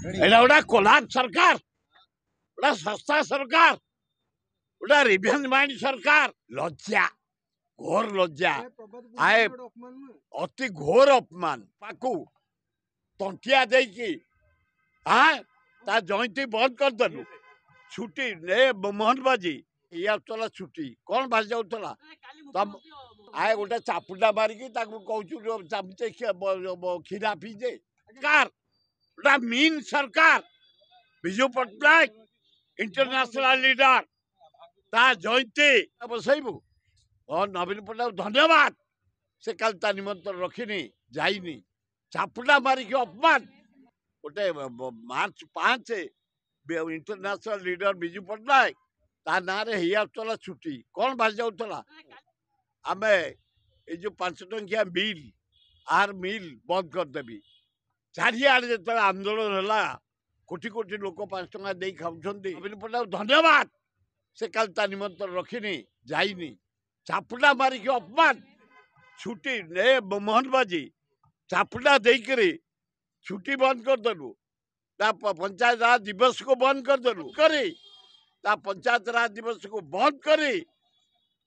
এটা ওটা কোলাপ সরকার, ওটা সস্তা সরকার, ওটা রিভেঞ্জ মাইন্ড সরকার। লজ্জা, ঘোর লজ্জা, আଏ অতি ঘোর অপমান। ପାକୁ ତଣ୍ଟିଆ ଦେଇକି ତା ଜୟନ୍ତୀ ବନ୍ଦ କରିଦେଲୁ। ଛୁଟି ମୋହନ ବାଜି ଇଏ ଆସୁଥିଲା ଛୁଟି, କ'ଣ ବାଜି ଯାଉଥିଲା? ଆଏ ଗୋଟେ ଚାପୁଟା ମାରିକି ତାକୁ କହୁଛୁ ଚାମଚେ କ୍ଷୀରା ପିଇଦେ। ସରକାର ওটা মিন সরকার। বিজু পট্টনায়ক ইন্টারন্যাশনাল লিডার, তা জয়ন্তী বসাইবু। নবীন পট্টনায়ক ধন্যবাদ, সে কালি তা নিমন্ত্রণ রଖିনি, যাইনি। চাপুটা মারিকি অপমান। গোটে মার্চ 5 ইন্টারন্যাশনাল লিডর বিজୁ ପଟ୍ଟନାୟକ ତା ନାଁରେ ହେଇ ଆସୁଥିଲା ଛୁଟି, କ'ଣ ବାଜି ଯାଉଥିଲା? ଆମେ ଏଇ ଯୋଉ 5 ଟଙ୍କିଆ ମିଲ୍, ଆହାର ମିଲ୍ ବନ୍ଦ କରିଦେବି। ଚାରିଆଡ଼େ ଯେତେବେଳେ ଆନ୍ଦୋଳନ ହେଲା, କୋଟି କୋଟି ଲୋକ 5 ଟଙ୍କା ଦେଇ ଖାଉଛନ୍ତି। ନବୀନ ପଟ୍ଟନାୟକ ଧନ୍ୟବାଦ, ସେ କାଲି ତା ନିମନ୍ତ୍ରଣ ରଖିନି, ଯାଇନି। ଚାପୁଟା ମାରିକି ଅପମାନ। ଛୁଟି ମୋହନ ବାଜି ଚାପୁଟା ଦେଇକରି ଛୁଟି ବନ୍ଦ କରିଦେଲୁ। ତା ପଞ୍ଚାୟତ ରାଜ ଦିବସକୁ ବନ୍ଦ କରିଦେଲୁ। ତା ପଞ୍ଚାୟତ ରାଜ ଦିବସକୁ ବନ୍ଦ କରି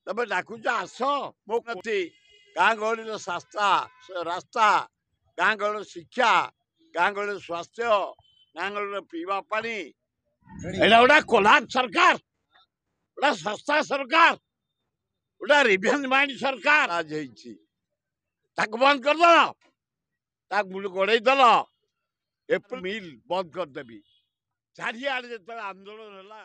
ତମେ ଡାକୁଛ ଆସ। ମୋ ଗାଁ ଗହଳିର ରାସ୍ତା, ଗାଁ ଗହଳିର ଶିକ୍ଷା, ଗାଁ ଗହଳିର ସ୍ୱାସ୍ଥ୍ୟ, ଗାଁ ଗହଳିର ପିଇବା ପାଣି, ଏଇଟା ଗୋଟେ କୋଲାପ ସରକାର, ওটা সস্তা সরকার, ওটা রিভেঞ্জ মাইন্ড সরকার। আজ ହେଇଛି ତାକୁ ବନ୍ଦ କରିଦେଲ, ତାକୁ ଗୋଡ଼େଇ ଦେଲ। ଏପ୍ରିଲ ମିଲ୍ ବନ୍ଦ କରିଦେବି। ଚାରିଆଡ଼େ ଯେତେବେଳେ ଆନ୍ଦୋଳନ ହେଲା।